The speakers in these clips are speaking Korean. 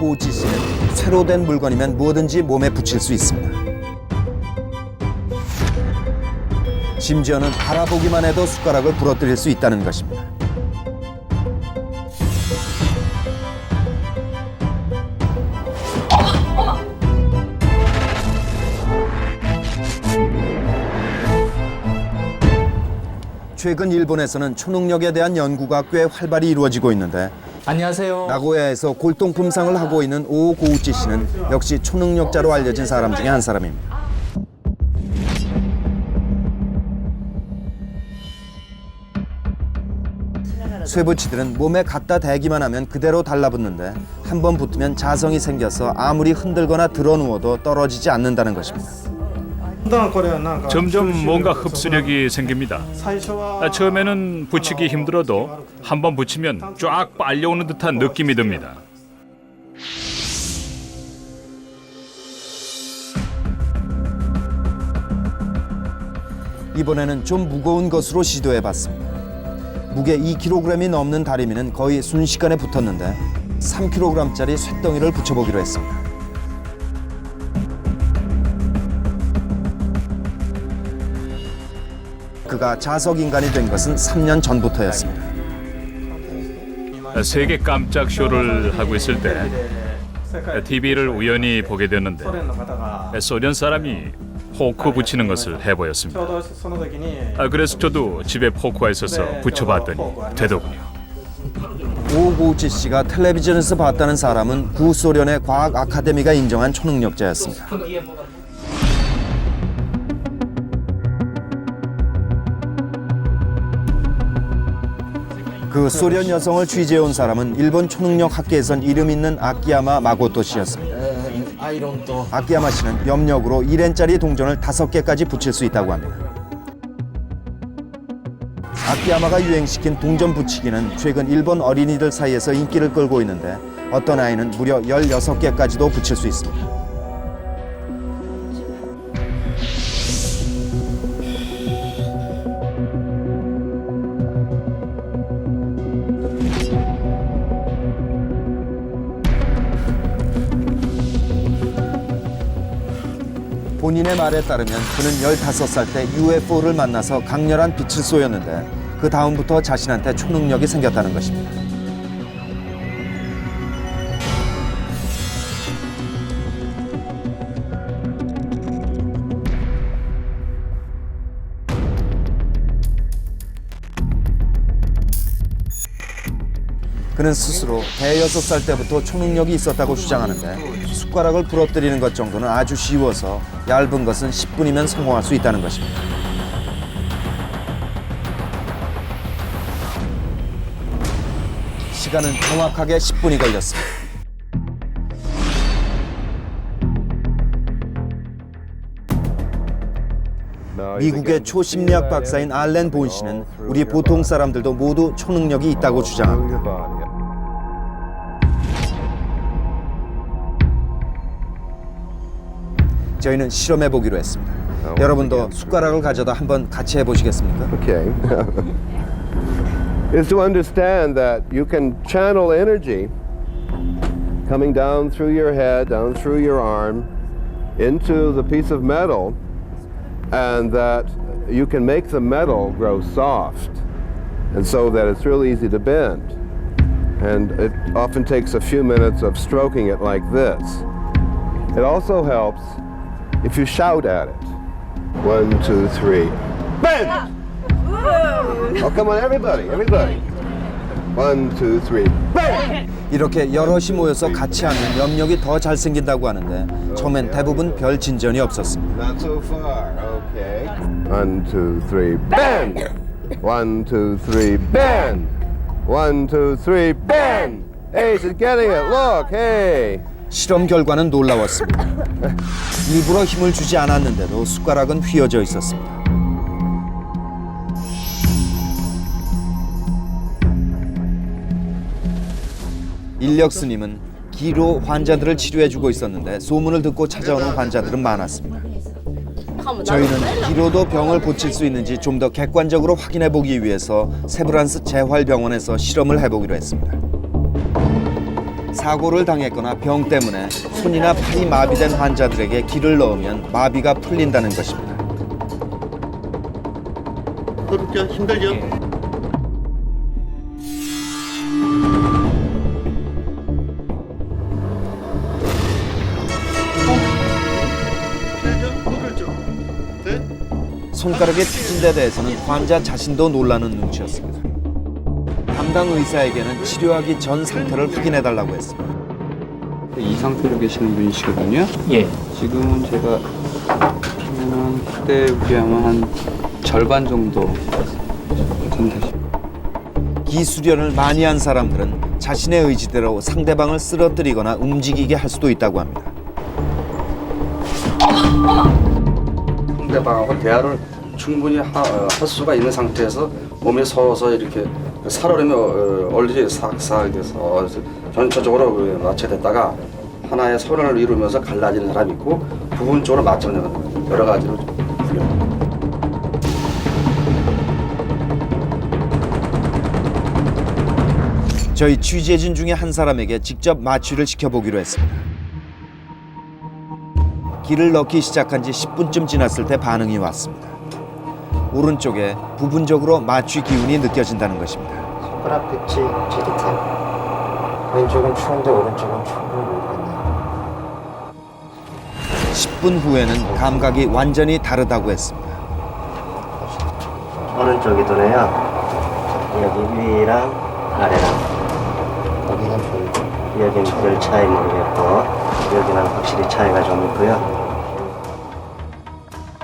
고우치 씨는 쇠로 된 물건이면 뭐든지 몸에 붙일 수 있습니다. 심지어는 바라보기만 해도 숟가락을 부러뜨릴 수 있다는 것입니다. 최근 일본에서는 초능력에 대한 연구가 꽤 활발히 이루어지고 있는데 안녕하세요. 나고야에서 골동품상을 하고 있는 오 고우치 씨는 역시 초능력자로 알려진 사람 중에 한 사람입니다. 쇠붙이들은 몸에 갖다 대기만 하면 그대로 달라붙는데 한 번 붙으면 자성이 생겨서 아무리 흔들거나 드러누워도 떨어지지 않는다는 것입니다. 점점 뭔가 흡수력이 생깁니다. 처음에는 붙이기 힘들어도 한 번 붙이면 쫙 빨려오는 듯한 느낌이 듭니다. 이번에는 좀 무거운 것으로 시도해봤습니다. 무게 2kg이 넘는 다리미는 거의 순식간에 붙었는데 3kg짜리 쇳덩이를 붙여보기로 했습니다. 그가 자석인간이 된 것은 3년 전부터였습니다. 세계 깜짝 쇼를 하고 있을 때 TV를 우연히 보게 됐는데 소련 사람이 포크 붙이는 것을 해보였습니다. 그래서 저도 집에 포크가 있어서 붙여봤더니 되더군요. 오 고우치 씨가 텔레비전에서 봤다는 사람은 구소련의 과학 아카데미가 인정한 초능력자였습니다. 그 소련 여성을 취재해온 사람은 일본 초능력 학계에선 이름 있는 아키야마 마고토 씨였습니다. 아키야마 씨는 염력으로 1엔짜리 동전을 5개까지 붙일 수 있다고 합니다. 아키야마가 유행시킨 동전 붙이기는 최근 일본 어린이들 사이에서 인기를 끌고 있는데 어떤 아이는 무려 16개까지도 붙일 수 있습니다. 본인의 말에 따르면 그는 15살 때 UFO를 만나서 강렬한 빛을 쏘였는데 그 다음부터 자신한테 초능력이 생겼다는 것입니다. 그는 스스로 대여섯 살 때부터 초능력이 있었다고 주장하는데 숟가락을 부러뜨리는 것 정도는 아주 쉬워서 얇은 것은 10분이면 성공할 수 있다는 것입니다. 시간은 정확하게 10분이 걸렸습니다. 미국의 초심리학 박사인 알렌 본 씨는 우리 보통 사람들도 모두 초능력이 있다고 주장합니다. 저희는 실험해 보기로 했습니다. 여러분도 숟가락을 가져다 한번 같이 해보시겠습니까? Okay. Is to understand that you can channel energy coming down through your head, down through your arm, into the piece of metal, and that you can make the metal grow soft, and so that it's real easy to bend. And it often takes a few minutes of stroking it like this. It also helps if you shout at it. 1, 2, 3, bend! Oh, come on, everybody, everybody. 1, 2, 3, bend! 이렇게 여럿이 모여서 같이 하면 염력이 더 잘 생긴다고 하는데 처음엔 대부분 별 진전이 없었습니다. Not so far, okay. 1, 2, 3, bend! 1, 2, 3, bend! 1, 2, 3, bend! Hey, she's getting it, look, hey! 실험 결과는 놀라웠습니다. 일부러 힘을 주지 않았는데도 숟가락은 휘어져 있었습니다. 인력 스님은 기로 환자들을 치료해주고 있었는데 소문을 듣고 찾아오는 환자들은 많았습니다. 저희는 기로도 병을 고칠 수 있는지 좀 더 객관적으로 확인해 보기 위해서 세브란스 재활병원에서 실험을 해보기로 했습니다. 사고를 당했거나 병 때문에 손이나 팔이 마비된 환자들에게 기를 넣으면 마비가 풀린다는 것입니다. 어렵죠? 힘들죠? 손가락에 튀진 데 대해서는 환자 자신도 놀라는 눈치였습니다. 담당 의사에게는 치료하기 전 상태를 확인해달라고 했습니다. 이 상태로 계시는 분이시거든요. 예. 지금은 제가 보면은 그때 비하면 한 절반 정도 되십니다. 기수련을 많이 한 사람들은 자신의 의지대로 상대방을 쓰러뜨리거나 움직이게 할 수도 있다고 합니다. 상대방하고 대화를 충분히 할 수가 있는 상태에서 몸에 서서 이렇게 살얼음이 얼리지 싹싹 돼서 전체적으로 마취됐다가 하나의 선을 이루면서 갈라지는 사람이 있고 부분적으로 맞춰내는 여러 가지로 훈련. 저희 취재진 중에 한 사람에게 직접 마취를 시켜보기로 했습니다. 기를 넣기 시작한 지 10분쯤 지났을 때 반응이 왔습니다. 오른쪽에 부분적으로 마취 기운이 느껴진다는 것입니다. 손가락 끝이 찌릿해요. 왼쪽은 추운데 오른쪽은 추운 걸 모르겠네요. 10분 후에는 감각이 완전히 다르다고 했습니다. 오른쪽이 도네요. 여기 위랑 아래랑. 여기는 별, 여기는 별 차이 모르겠고 여기는 확실히 차이가 좀 있고요.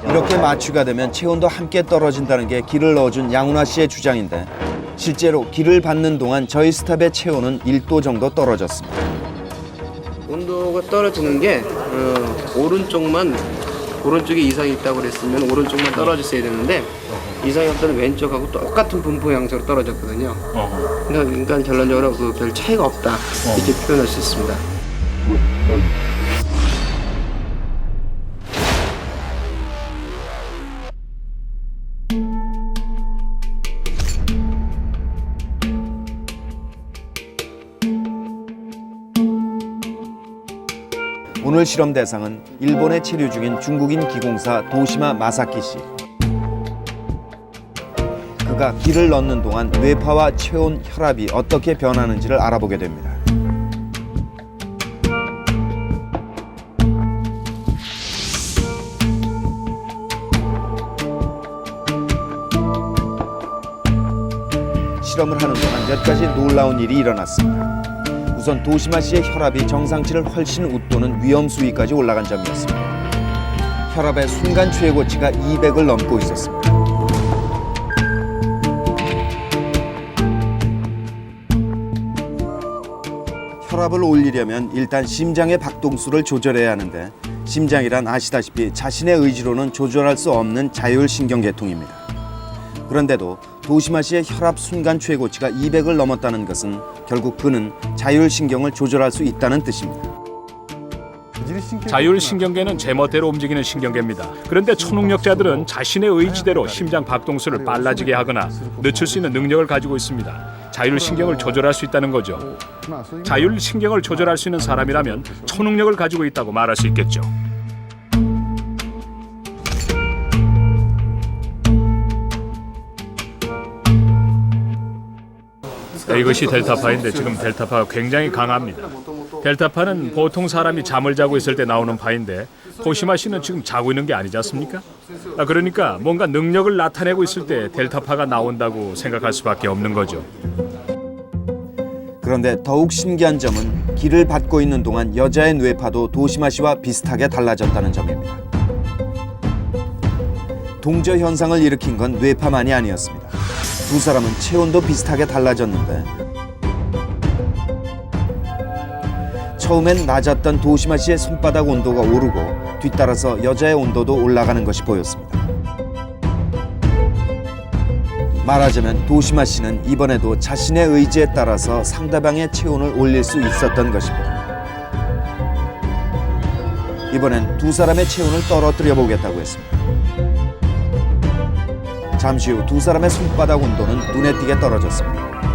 이렇게 마취가 되면 체온도 함께 떨어진다는 게 기를 넣어준 양훈아 씨의 주장인데 실제로 기를 받는 동안 저희 스탑의 체온은 1도 정도 떨어졌습니다. 온도가 떨어지는 게 오른쪽에 이상이 있다고 그랬으면 오른쪽만 떨어졌어야 되는데 이상이 없다는 왼쪽하고 똑같은 분포 양식으로 떨어졌거든요. 그러니까 결론적으로 별 차이가 없다 이렇게 표현할 수 있습니다. 오늘 실험 대상은 일본에 체류 중인 중국인 기공사 도시마 마사키 씨. 그가 기를 넣는 동안 뇌파와 체온, 혈압이 어떻게 변하는지를 알아보게 됩니다. 실험을 하는 동안 몇 가지 놀라운 일이 일어났습니다. 우선 도시마 씨의 혈압이 정상치를 훨씬 웃도는 위험 수위까지 올라간 점이었습니다. 혈압의 순간 최고치가 200을 넘고 있었습니다. 혈압을 올리려면 일단 심장의 박동수를 조절해야 하는데 심장이란 아시다시피 자신의 의지로는 조절할 수 없는 자율신경계통입니다. 그런데도 도시마 씨의 혈압 순간 최고치가 200을 넘었다는 것은 결국 그는 자율신경을 조절할 수 있다는 뜻입니다. 자율신경계는 제멋대로 움직이는 신경계입니다. 그런데 초능력자들은 자신의 의지대로 심장 박동수를 빨라지게 하거나 늦출 수 있는 능력을 가지고 있습니다. 자율신경을 조절할 수 있다는 거죠. 자율신경을 조절할 수 있는 사람이라면 초능력을 가지고 있다고 말할 수 있겠죠. 이것이 델타파인데 지금 델타파가 굉장히 강합니다. 델타파는 보통 사람이 잠을 자고 있을 때 나오는 파인데 도시마 씨는 지금 자고 있는 게 아니지 않습니까? 그러니까 뭔가 능력을 나타내고 있을 때 델타파가 나온다고 생각할 수밖에 없는 거죠. 그런데 더욱 신기한 점은 기를 받고 있는 동안 여자의 뇌파도 도시마 씨와 비슷하게 달라졌다는 점입니다. 동저 현상을 일으킨 건 뇌파만이 아니었습니다. 두 사람은 체온도 비슷하게 달라졌는데 처음엔 낮았던 도시마 씨의 손바닥 온도가 오르고 뒤따라서 여자의 온도도 올라가는 것이 보였습니다. 말하자면 도시마 씨는 이번에도 자신의 의지에 따라서 상대방의 체온을 올릴 수 있었던 것입니다. 이번엔 두 사람의 체온을 떨어뜨려 보겠다고 했습니다. 잠시 후 두 사람의 손바닥 온도는 눈에 띄게 떨어졌습니다.